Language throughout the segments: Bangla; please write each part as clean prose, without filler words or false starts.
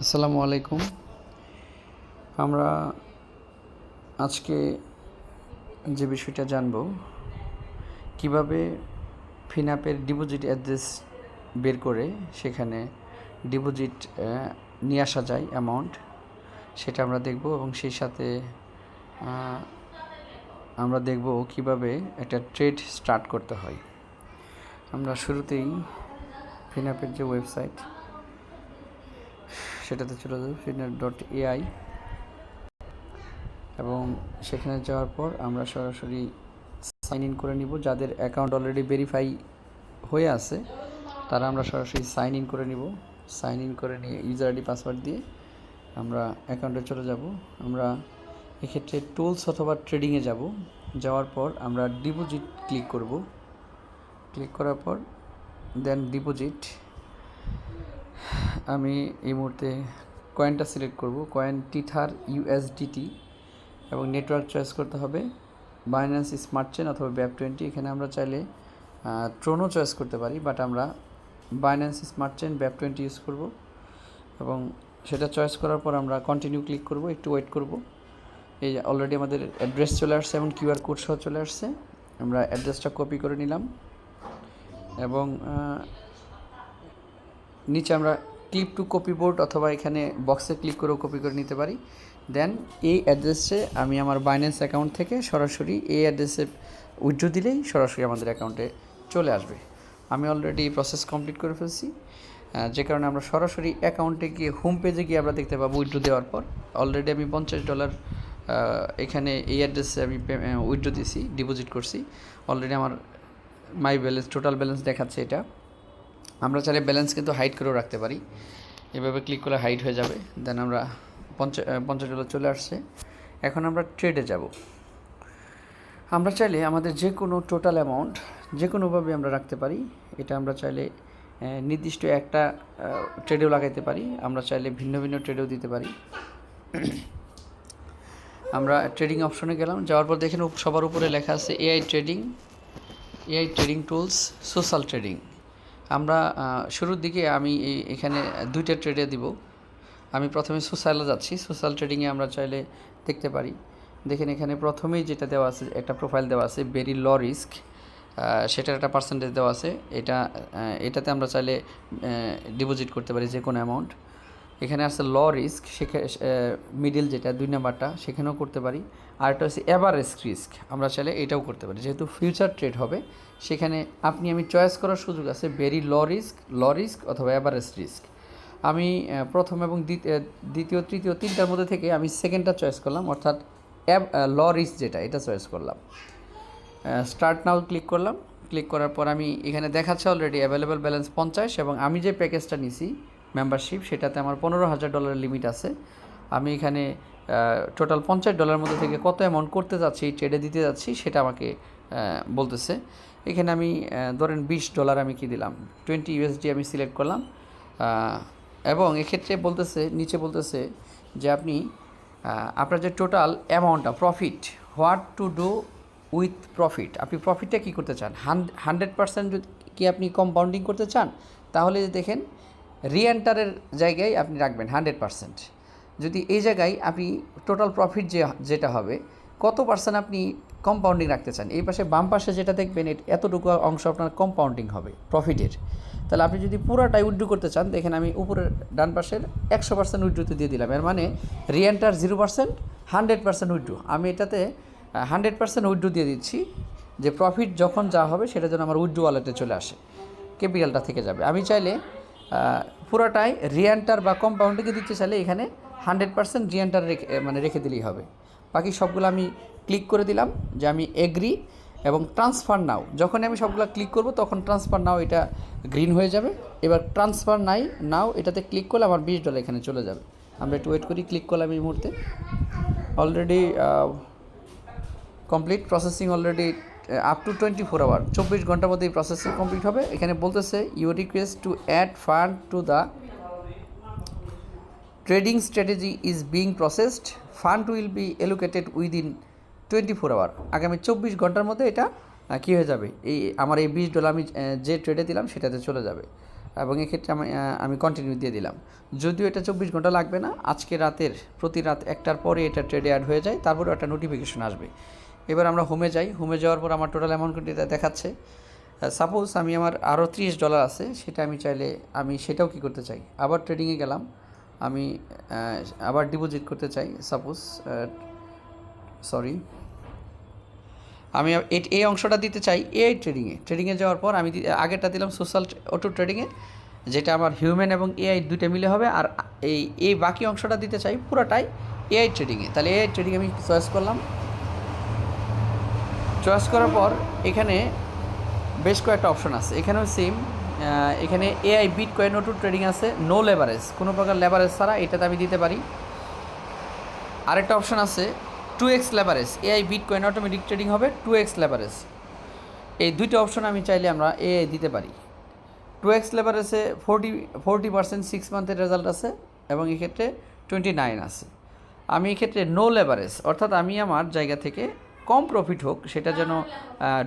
আসসালামু আলাইকুম। আমরা আজকে যে বিষয়টা জানব, কিভাবে ফিনঅ্যাপের ডিপোজিট অ্যাড্রেস বের করে সেখানে ডিপোজিট নিয়ে আসা যায় অ্যামাউন্ট, সেটা আমরা দেখব। এবং সেই সাথে আমরা দেখব কিভাবে একটা ট্রেড স্টার্ট করতে হয়। আমরা শুরুতেই ফিনঅ্যাপের যে ওয়েবসাইট সেটাতে চলে যাব, finap.ai, এবং সেখানে যাওয়ার পর আমরা সরাসরি সাইন ইন করে নিব। যাদের অ্যাকাউন্ট অলরেডি ভেরিফাই হয়ে আছে তারা আমরা সরাসরি সাইন ইন করে নিব। সাইন ইন করে নিয়ে ইউজার আইডি পাসওয়ার্ড দিয়ে আমরা অ্যাকাউন্টে চলে যাব। আমরা এক্ষেত্রে টুলস অথবা ট্রেডিংয়ে যাব। যাওয়ার পর আমরা ডিপোজিট ক্লিক করব। ক্লিক করার পর দেন ডিপোজিট, আমি এই মুহূর্তে কয়েনটা সিলেক্ট করব, কয়েন টিথার USDT, এবং নেটওয়ার্ক চয়েস করতে হবে বাইন্যান্স স্মার্ট চেন অথবা BAP20। এখানে আমরা চাইলে ট্রোনও চয়েস করতে পারি, বাট আমরা Binance smart chain BAP20 use করব। এবং সেটা চয়েস করার পর আমরা কন্টিনিউ ক্লিক করব, একটু ওয়েট করব। এই অলরেডি আমাদের অ্যাড্রেস চলে আসছে এবং QR কোড সহ চলে আসছে। আমরা অ্যাড্রেসটা কপি করে নিলাম এবং নিচে আমরা ক্লিপ টু কপি বোর্ড অথবা এখানে বক্সে ক্লিক করেও কপি করে নিতে পারি। দেন এই অ্যাড্রেসে আমি আমার বাইন্যান্স অ্যাকাউন্ট থেকে সরাসরি এই অ্যাড্রেসে উইথড্র দিলেই সরাসরি আমাদের অ্যাকাউন্টে চলে আসবে। আমি অলরেডি প্রসেস কমপ্লিট করে ফেলছি, যে কারণে আমরা সরাসরি অ্যাকাউন্টে গিয়ে হোম পেজে গিয়ে আমরা দেখতে পাবো উইথড্র দেওয়ার পর অলরেডি আমি $50 এখানে এই অ্যাড্রেসে আমি উইথড্র দিয়েছি, ডিপোজিট করছি। অলরেডি আমার মাই ব্যালেন্স, টোটাল ব্যালেন্স দেখাচ্ছে এটা। আমরা চাইলে ব্যালেন্স কিন্তু হাইড করেও রাখতে পারি, এভাবে ক্লিক করলে হাইড হয়ে যাবে। দেন আমরা $50 চলে আসছে। এখন আমরা ট্রেডে যাব। আমরা চাইলে আমাদের যে কোনো টোটাল অ্যামাউন্ট যে কোনোভাবে আমরা রাখতে পারি। এটা আমরা চাইলে নির্দিষ্ট একটা ট্রেডেও লাগাইতে পারি, আমরা চাইলে ভিন্ন ভিন্ন ট্রেডেও দিতে পারি। আমরা ট্রেডিং অপশনে গেলাম, যাওয়ার পর দেখেন সবার উপরে লেখা আছে AI trading tools, social trading. আমরা শুরুর দিকে আমি এখানে দুইটা ট্রেডে দিব। আমি প্রথমে সোশ্যালে যাচ্ছি। সোশ্যাল ট্রেডিংয়ে আমরা চাইলে দেখতে পারি, দেখেন এখানে প্রথমেই যেটা দেওয়া আছে, একটা প্রোফাইল দেওয়া আছে ভেরি লো রিস্ক, সেটার একটা পার্সেন্টেজ দেওয়া আছে। এটাতে আমরা চাইলে ডিপোজিট করতে পারি যে কোনো অ্যামাউন্ট। এখানে আছে লো রিস্ক, সেখানে মিডিল যেটা 2 নাম্বারটা সেখানেও করতে পারি। আর একটা হচ্ছে এভারেজ রিস্ক, আমরা চাইলে এটাও করতে পারি। যেহেতু ফিউচার ট্রেড হবে সেখানে আমি চয়েস করার সুযোগ আছে ভেরি লো রিস্ক অথবা এভারেজ রিস্ক। আমি প্রথম এবং দ্বিতীয় তৃতীয় তিনটার মধ্যে থেকে আমি সেকেন্ডটা চয়েস করলাম, অর্থাৎ লো রিস্ক যেটা, এটা চয়েস করলাম। স্টার্ট নাও ক্লিক করলাম। ক্লিক করার পর আমি এখানে দেখাচ্ছে অলরেডি অ্যাভেলেবেল ব্যালেন্স 50, এবং আমি যে প্যাকেজটা নিছি মেম্বারশিপ সেটাতে আমার $15,000 লিমিট আছে। আমি এখানে টোটাল $50 মধ্যে থেকে কত অ্যামাউন্ট করতে যাচ্ছি, ট্রেডে দিতে যাচ্ছি, সেটা আমাকে বলতেছে। এখানে আমি ধরেন $20 আমি কি দিলাম, 20 USD আমি সিলেক্ট করলাম। এবং এক্ষেত্রে বলতেছে, নিচে বলতেছে যে আপনি আপনার যে টোটাল অ্যামাউন্টটা profit, what to do with profit, আপনি প্রফিটটা কী করতে চান, 100% যদি কি আপনি কম্পাউন্ডিং করতে চান, তাহলে দেখেন রিএন্টারের জায়গায় আপনি রাখবেন 100%। যদি এই জায়গায় আপনি টোটাল প্রফিট যেটা হবে কত পার্সেন্ট আপনি কম্পাউন্ডিং রাখতে চান, এই পাশে বাম পাশে যেটা দেখবেন এতটুকু অংশ আপনার কম্পাউন্ডিং হবে প্রফিটের। তাহলে আপনি যদি পুরোটাই উইথড্র করতে চান, দেখেন আমি উপরের ডান পাশের 100% উইথড্রতে দিয়ে দিলাম। এর মানে রিএন্টার 0%, 100% উইথড্র। আমি এটাতে 100% উইথড্র দিয়ে দিচ্ছি, যে প্রফিট যখন যা হবে সেটা যেন আমার উইথড্র ওয়ালেটে চলে আসে, ক্যাপিটালটা থেকে যাবে। আমি চাইলে পুরোটাই রিএন্টার বা কম্পাউন্ডিংয়ে দিতে চাইলে এখানে 100% রিএন্টার রেখে দিলেই হবে। বাকি সবগুলো আমি ক্লিক করে দিলাম যে আমি এগ্রি, এবং ট্রান্সফার নাও, যখন আমি সবগুলো ক্লিক করব তখন ট্রান্সফার নাও এটা গ্রিন হয়ে যাবে। এবার ট্রান্সফার নাও এটাতে ক্লিক করলে আমার $20 এখানে চলে যাবে। আমরা একটু ওয়েট করি, ক্লিক করলাম এই মুহূর্তে। Already complete processing, already up to 24 hour, 24 ঘন্টার মধ্যে এই প্রসেসিং কমপ্লিট হবে। এখানে বলতেছে your request to add fund to the trading strategy is being processed, fund will be allocated within 24 hour. আগামী 24 ঘন্টার মধ্যে এটা কী হয়ে যাবে, এই আমার এই $20 আমি যে ট্রেডে দিলাম সেটাতে চলে যাবে। এবং এক্ষেত্রে আমি কন্টিনিউ দিয়ে দিলাম। যদিও এটা 24 ঘন্টা লাগবে না, আজকে রাতের প্রতি রাত 1টার পরে এটা ট্রেডে অ্যাড হয়ে যায়, তারপরে একটা নোটিফিকেশন আসবে। এবার আমরা হোমে যাই। হোমে যাওয়ার পর আমার টোটাল অ্যামাউন্ট দেখাচ্ছে। সাপোজ আমি আমার আরও $30 আছে, সেটা আমি চাইলে আমি সেটাও কী করতে চাই, আবার ট্রেডিংয়ে গেলাম, আমি আবার ডিপোজিট করতে চাই। সাপোজ আমি এই অংশটা দিতে চাই এআই ট্রেডিংয়ে যাওয়ার পর আমি আগেরটা দিলাম সোশ্যাল অটো ট্রেডিংয়ে, যেটা আমার হিউম্যান এবং এআই দুইটা মিলে হবে। আর এই বাকি অংশটা দিতে চাই পুরোটাই এআই ট্রেডিংয়ে। তাহলে এআই ট্রেডিং আমি চয়েস করলাম। চয়েস করার পর এখানে বেশ কয়েকটা অপশন আছে, এখানেও সেম। এখানে এআই বিটকয়েন অটো ট্রেডিং আছে, নো লেভারেজ, কোনো প্রকার লেভারেজ ছাড়া, এটাতে আমি দিতে পারি। আরেকটা অপশন আছে 2x leverage, AI bitcoin automatic trading হবে 2x লেভারেজ। এই দুইটা অপশন আমি চাইলে আমরা এআই দিতে পারি। 2x লেভারেজে 40% 6 মান্থের রেজাল্ট আছে এবং এক্ষেত্রে 29 আছে। আমি এক্ষেত্রে নো লেভারেজ, অর্থাৎ আমি আমার জায়গা থেকে কম প্রফিট হোক, সেটা যেন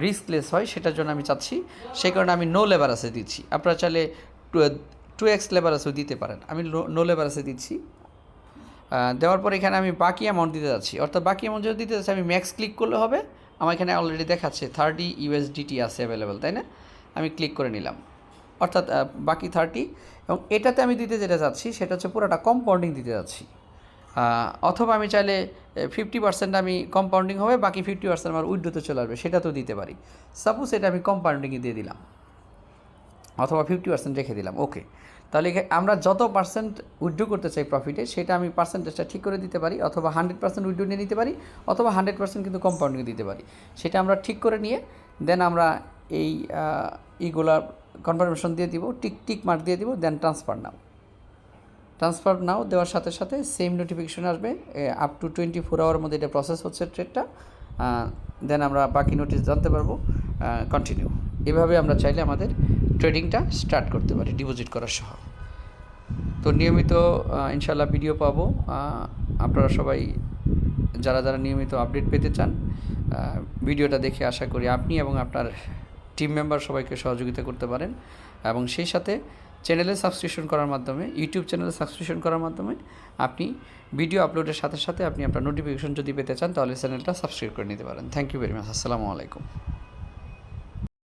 রিস্কলেস হয়, সেটার জন্য আমি চাচ্ছি, সেই কারণে আমি নো লেভারেজে দিচ্ছি। আপনারা চাইলে 2x লেভারেজও দিতে পারেন, আমি নো লেভারেজে দিচ্ছি। দেওয়ার পর এখানে আমি বাকি অ্যামাউন্ট দিতে যাচ্ছি, অর্থাৎ বাকি অ্যামাউন্ট যদি দিতে যাচ্ছি আমি ম্যাক্স ক্লিক করলে হবে। আমার এখানে অলরেডি দেখাচ্ছে 30 USDT আছে অ্যাভেলেবেল, তাই না? আমি ক্লিক করে নিলাম, অর্থাৎ বাকি 30। এবং এটাতে আমি দিতে যেটা যাচ্ছি সেটা হচ্ছে পুরোটা কম্পাউন্ডিং দিতে যাচ্ছি। অথবা আমি চাইলে 50% আমি কম্পাউন্ডিং হবে, বাকি 50% আমার উইথড্রোতে চলে আসবে, সেটা তো দিতে পারি। সাপোজ এটা আমি কম্পাউন্ডিংয়ে দিয়ে দিলাম, অথবা 50% রেখে দিলাম। ওকে, তাহলে আমরা যত পার্সেন্ট উইথড্রো করতে চাই প্রফিটে, সেটা আমি পার্সেন্টেজটা ঠিক করে দিতে পারি, অথবা 100% উইথড্রো নিয়ে নিতে পারি, অথবা 100% কিন্তু কম্পাউন্ডিংয়ে দিতে পারি। সেটা আমরা ঠিক করে নিয়ে দেন আমরা এইগুলা কনফার্মেশন দিয়ে দিব, টিক মার্ক দিয়ে দিব, দেন ট্রান্সফার নাও দেওয়ার সাথে সাথে সেম নোটিফিকেশন আসবে। আপ টু 24 আওয়ারের মধ্যে এটা প্রসেস হচ্ছে ট্রেডটা, দেন আমরা বাকি নোটিশ জানতে পারবো। কন্টিনিউ, এভাবে আমরা চাইলে আমাদের ট্রেডিংটা স্টার্ট করতে পারি ডিপোজিট করার সহ। তো নিয়মিত ইনশাল্লাহ ভিডিও পাবো। আপনারা সবাই যারা নিয়মিত আপডেট পেতে চান, ভিডিওটা দেখে আশা করি আপনি এবং আপনার টিম মেম্বার সবাইকে সহযোগিতা করতে পারেন। এবং সেই সাথে চ্যানেলে সাবস্ক্রিপশন করার মাধ্যমে, ইউটিউব চ্যানেলে সাবস্ক্রিপশন করার মাধ্যমে আপনি ভিডিও আপলোডের সাথে সাথে আপনি আপনার নোটিফিকেশন যদি পেতে চান, তাহলে চ্যানেলটা সাবস্ক্রাইব করে নিতে পারেন। Thank you very much. আসসালামু আলাইকুম।